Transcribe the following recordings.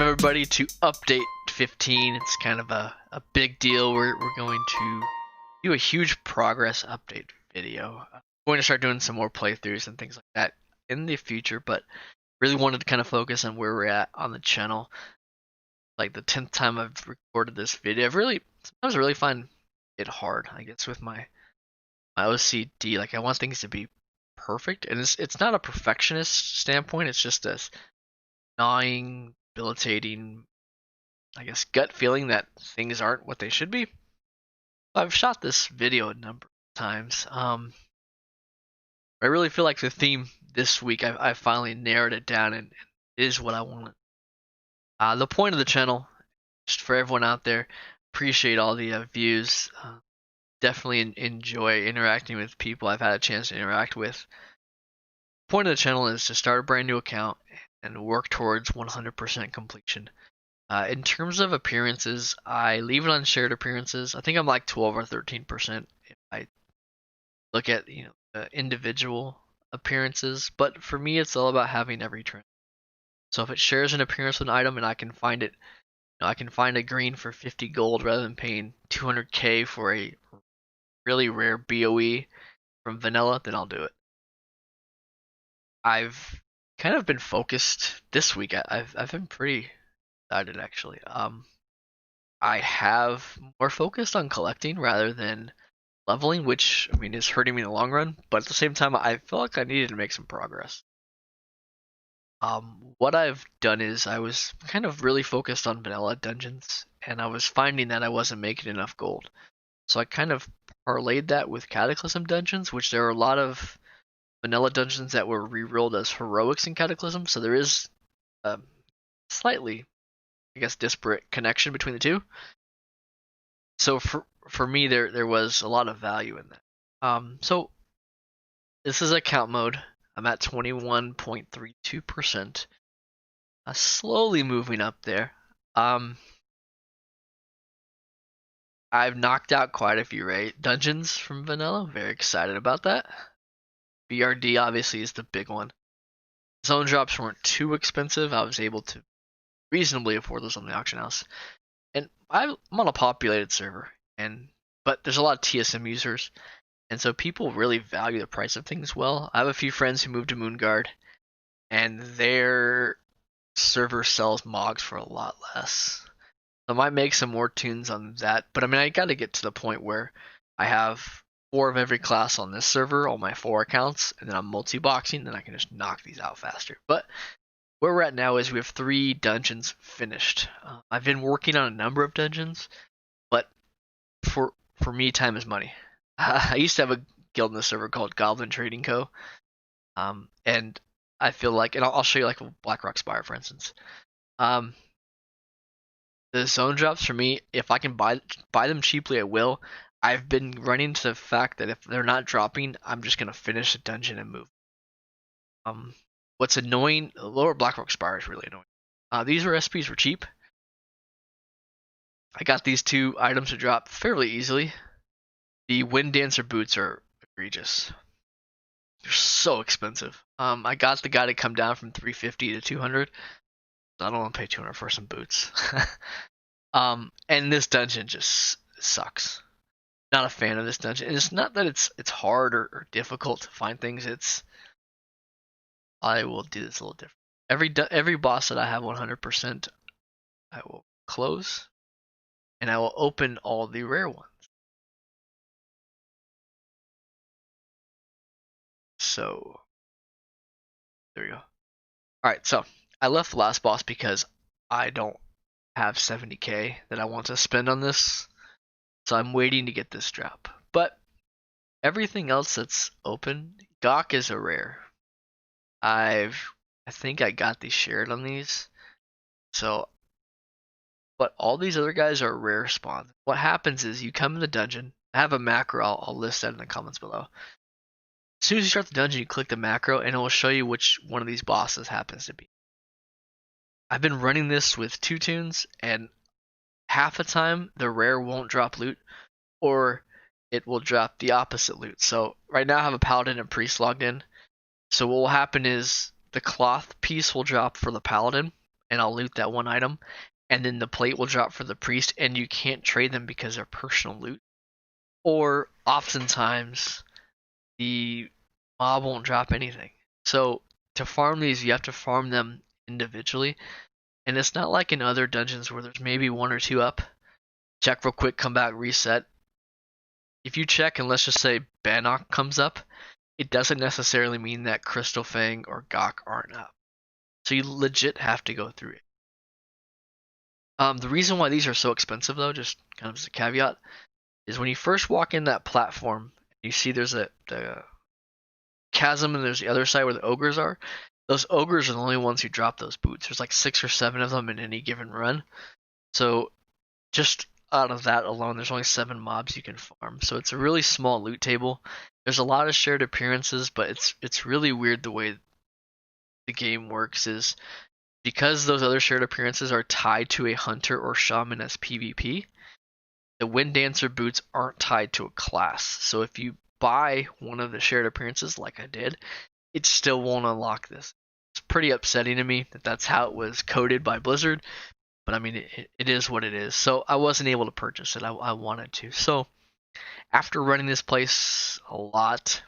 Welcome everybody to update 15. It's kind of a big deal. We're going to do a huge progress update video. I'm going to start doing some more playthroughs and things like that in the future, but really wanted to kind of focus on where we're at on the channel. Like the 10th time I've recorded this video. Sometimes I really find it hard, I guess, with my OCD. Like I want things to be perfect, and it's not a perfectionist standpoint. It's just a gnawing, debilitating, I guess, gut feeling that things aren't what they should be. I've shot this video a number of times. I really feel like the theme this week, I finally narrowed it down, and it is what I want. The point of the channel, just for everyone out there, appreciate all the views. Definitely enjoy interacting with people I've had a chance to interact with. The point of the channel is to start a brand new account and work towards 100% completion. In terms of appearances, I leave it on shared appearances. I think I'm like 12 or 13% if I look at individual appearances. But for me, it's all about having every trend. So if it shares an appearance with an item and I can find it, I can find a green for 50 gold rather than paying 200k for a really rare BOE from vanilla, then I'll do it. I've kind of been focused this week. I've been pretty excited actually. I have more focused on collecting rather than leveling, which I mean is hurting me in the long run, but at the same time I feel like I needed to make some progress. What I've done is I was kind of really focused on vanilla dungeons, and I was finding that I wasn't making enough gold. So I kind of parlayed that with Cataclysm dungeons, which there are a lot of vanilla dungeons that were rerolled as heroics in Cataclysm, so there is a slightly, I guess, disparate connection between the two. So for me, there was a lot of value in that. So this is account mode. I'm at 21.32%. Slowly moving up there. I've knocked out quite a few dungeons from vanilla. Very excited about that. BRD obviously is the big one. Zone drops weren't too expensive. I was able to reasonably afford those on the auction house. And I'm on a populated server, but there's a lot of TSM users, and so people really value the price of things well. I have a few friends who moved to Moonguard, and their server sells mogs for a lot less. So I might make some more tunes on that, but I mean I gotta get to the point where I have 4 of every class on this server, all my 4 accounts, and then I'm multi-boxing, then I can just knock these out faster. But where we're at now is we have 3 dungeons finished. I've been working on a number of dungeons, but for me, time is money. I used to have a guild in the server called Goblin Trading Co. And I feel like, and I'll show you like a Blackrock Spire, for instance. The zone drops for me, if I can buy them cheaply, I will. I've been running to the fact that if they're not dropping, I'm just gonna finish the dungeon and move. What's annoying, lower Blackrock Spire is really annoying. These SPs were cheap. I got these 2 items to drop fairly easily. The Wind Dancer boots are egregious. They're so expensive. I got the guy to come down from 350 to 200. I don't want to pay 200 for some boots. And this dungeon just sucks. Not a fan of this dungeon. And it's not that it's hard or difficult to find things. I will do this a little different. Every boss that I have 100%, I will close, and I will open all the rare ones. So there we go. Alright, so I left the last boss because I don't have 70k that I want to spend on this. So I'm waiting to get this drop. But everything else that's open, Doc is a rare. I think I got these shared on these. So, but all these other guys are rare spawns. What happens is you come in the dungeon. I have a macro. I'll list that in the comments below. As soon as you start the dungeon, you click the macro, and it will show you which one of these bosses happens to be. I've been running this with 2 tunes, and half the time the rare won't drop loot, or it will drop the opposite loot. So right now I have a paladin and priest logged in. So what will happen is the cloth piece will drop for the paladin, and I'll loot that one item, and then the plate will drop for the priest, and you can't trade them because they're personal loot. Or oftentimes the mob won't drop anything. So to farm these, you have to farm them individually, and it's not like in other dungeons where there's maybe one or two up. Check real quick, come back, reset. If you check and let's just say Bannock comes up, it doesn't necessarily mean that Crystal Fang or Gok aren't up. So you legit have to go through it. The reason why these are so expensive, though, just kind of as a caveat, is when you first walk in that platform, you see there's the chasm and there's the other side where the ogres are. Those ogres are the only ones who drop those boots. There's like 6 or 7 of them in any given run. So just out of that alone, there's only 7 mobs you can farm. So it's a really small loot table. There's a lot of shared appearances, but it's really weird the way the game works is because those other shared appearances are tied to a hunter or shaman as PvP. The Wind Dancer boots aren't tied to a class. So if you buy one of the shared appearances like I did, it still won't unlock this. It's pretty upsetting to me that that's how it was coded by Blizzard, but I mean, it is what it is. So I wasn't able to purchase it. I wanted to. So after running this place a lot,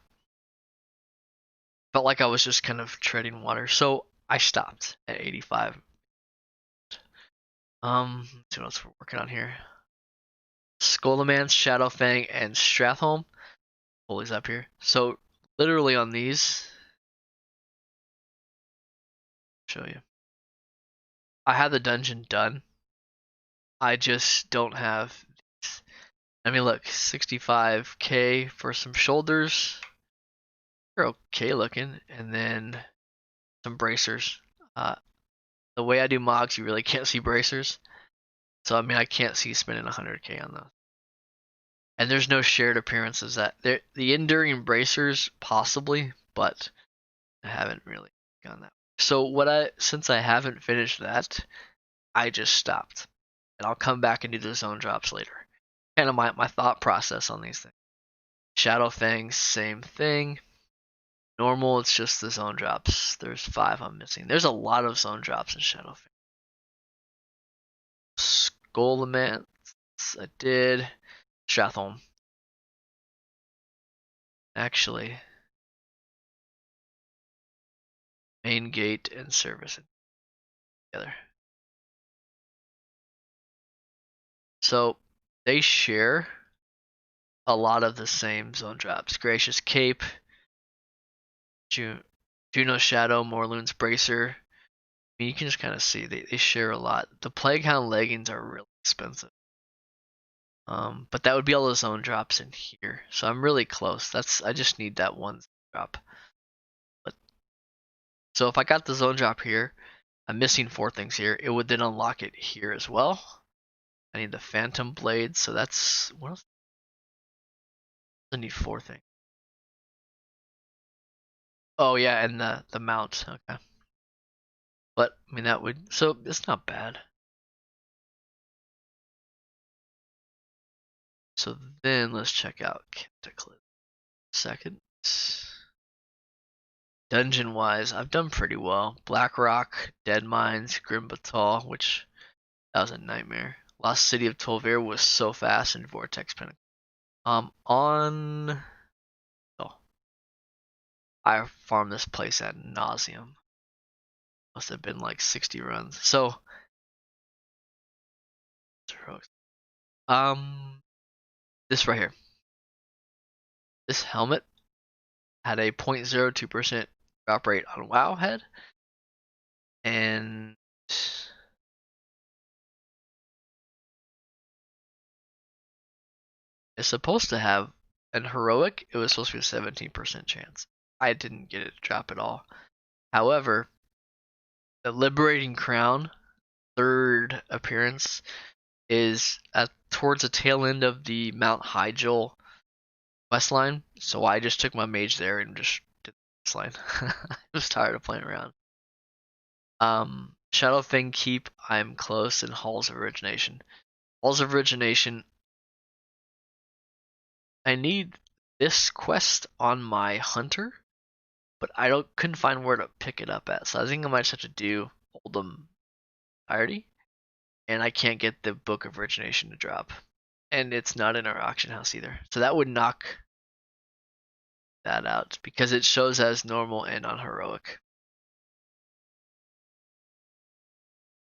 felt like I was just kind of treading water. So I stopped at 85. Let's see what else we're working on here. Skullomance, Shadowfang, and Stratholme. Pull these up here. So literally on these, show you. I have the dungeon done. I just don't have these. I mean, look, 65k for some shoulders. They're okay looking, and then some bracers. The way I do mogs, you really can't see bracers. So I mean, I can't see spending 100k on those. And there's no shared appearances that the enduring bracers possibly, but I haven't really gone that way. So since I haven't finished that, I just stopped. And I'll come back and do the zone drops later. Kind of my thought process on these things. Shadowfang, same thing. Normal, it's just the zone drops. There's 5 I'm missing. There's a lot of zone drops in Shadowfang. Skullomance, I did. Stratholme. Actually, main gate and service together. So they share a lot of the same zone drops. Gracious Cape, Juno Shadow, Morloon's Bracer. I mean, you can just kind of see they share a lot. The Plaguehound leggings are really expensive. But that would be all the zone drops in here. So I'm really close. I just need that one drop. But so if I got the zone drop here, I'm missing 4 things here. It would then unlock it here as well. I need the Phantom Blade, so that's what else? I need 4 things. Oh yeah, and the mount. Okay. But I mean that would it's not bad. So then let's check out Cataclysm. Second. Dungeon wise, I've done pretty well. Blackrock, Dead Mines, Grim Batal, which that was a nightmare. Lost City of Tolvir was so fast, and Vortex Pinnacle. I farmed this place ad nauseum. Must have been like 60 runs. So this right here. This helmet had a 0.02% drop rate on WoW head, and it's supposed to have an heroic. It was supposed to be a 17% chance. I didn't get it to drop at all. However, the Liberating Crown, 3rd appearance, is towards the tail end of the Mount Hyjal quest line. So I just took my mage there and just did this line. I was tired of playing around. Shadowfang Keep, I'm close, and Halls of Origination. Halls of Origination, I need this quest on my hunter, but I couldn't find where to pick it up at. So I think I might just have to do Oldham entirety, and I can't get the Book of Origination to drop. And it's not in our auction house either. So that would knock that out because it shows as normal and on heroic.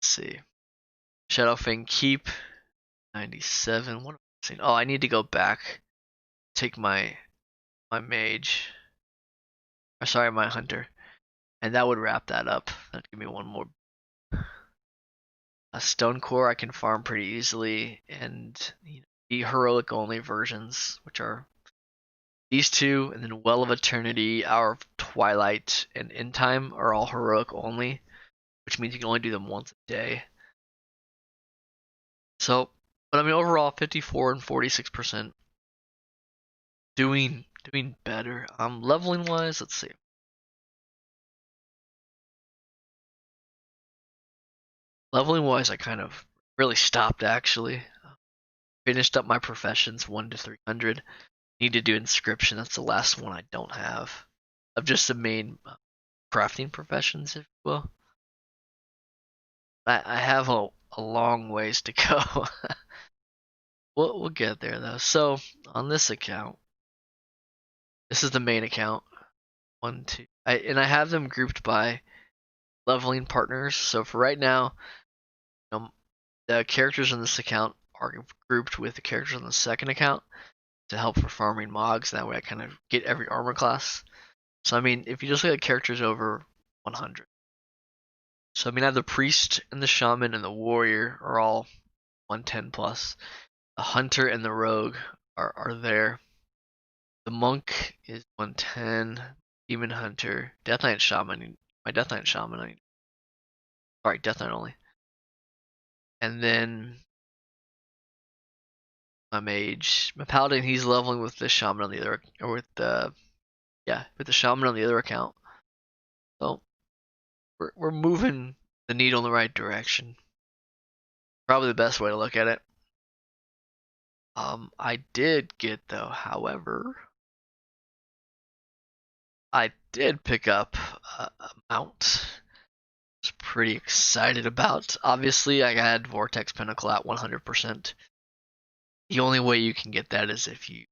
Let's see. Shadowfang Keep 97. What am I saying? Oh, I need to go back. Take my mage. Or sorry, my hunter. And that would wrap that up. That'd give me one more. A Stone Core I can farm pretty easily, and the heroic only versions, which are these two, and then Well of Eternity, Hour of Twilight, and End Time are all heroic only, which means you can only do them once a day. So, but I mean overall 54 and 46%. Doing better. Leveling wise, let's see. Leveling wise, I kind of really stopped actually. Finished up my professions 1 to 300. Need to do inscription. That's the last one I don't have. Of just the main crafting professions, if you will. I have a long ways to go. We'll get there though. So on this account, this is the main account. 1, 2. And I have them grouped by leveling partners. So for right now, the characters in this account are grouped with the characters on the second account to help for farming mogs. That way I kind of get every armor class. So I mean, if you just look at characters over 100. So I mean, I have the priest and the shaman and the warrior are all 110 plus. The hunter and the rogue are there. The monk is 110. Demon hunter, death knight shaman. My death knight shaman. Sorry, death knight only. And then my mage, my paladin, he's leveling with the shaman on the other, or with the shaman on the other account. So we're moving the needle in the right direction. Probably the best way to look at it. I did get though, however, I did pick up a mount. I was pretty excited about. Obviously, I had Vortex Pinnacle at 100%. The only way you can get that is if you.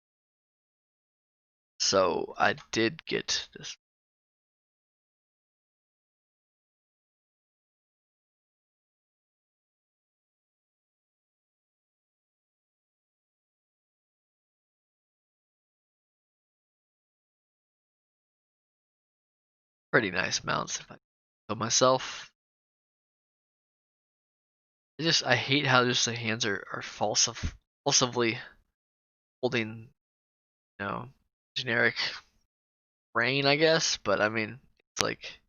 So I did get this. Pretty nice mounts if I so myself. I hate how just the hands are falsively holding, generic rain, I guess. But I mean, it's like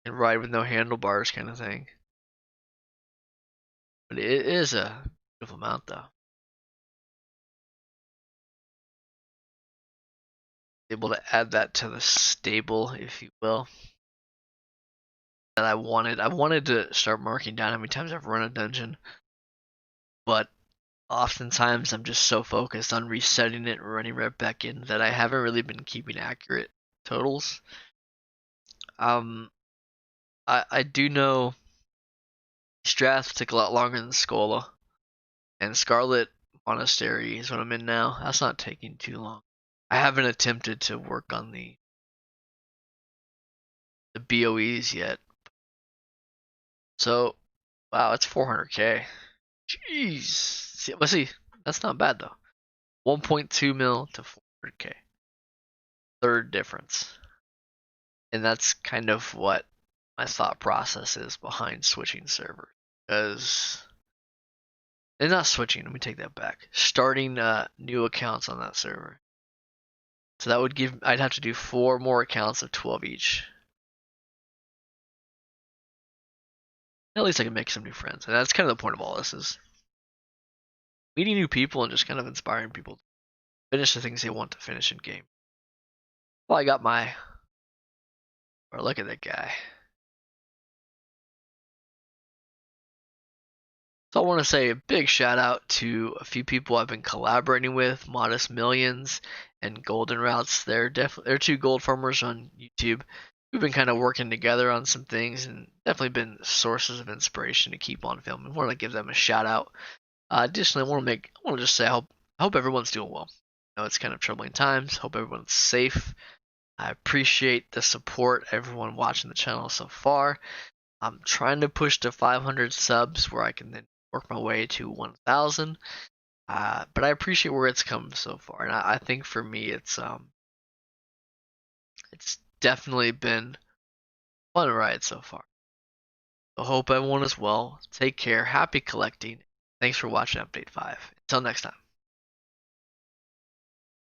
a ride with no handlebars kind of thing. But it is a beautiful mount though. Able to add that to the stable, if you will. That I wanted. I wanted to start marking down how many times I've run a dungeon, but oftentimes I'm just so focused on resetting it and running right back in that I haven't really been keeping accurate totals. I do know Strath took a lot longer than Skola, and Scarlet Monastery is what I'm in now. That's not taking too long. I haven't attempted to work on the BOEs yet. So, wow, it's 400k. Jeez. Let's see. That's not bad though. 1.2 mil to 400k. Third difference. And that's kind of what my thought process is behind switching servers. Because, and not switching, let me take that back. Starting new accounts on that server. So that would give, I'd have to do 4 more accounts of 12 each. At least I can make some new friends. And that's kind of the point of all this is meeting new people and just kind of inspiring people to finish the things they want to finish in game. Well, I got my, or look at that guy. So I want to say a big shout out to a few people I've been collaborating with, Modest Millions and Golden Routes. They're 2 gold farmers on YouTube we've been kind of working together on some things, and definitely been sources of inspiration to keep on filming. I want to give them a shout out. Additionally, I want to just say I hope everyone's doing well. I know it's kind of troubling times. Hope everyone's safe. I appreciate the support everyone watching the channel so far. I'm trying to push to 500 subs where I can then work my way to 1,000. But I appreciate where it's come so far, and I think for me it's definitely been a fun ride so far. I hope everyone is well. Take care. Happy collecting. Thanks for watching Update 5. Until next time.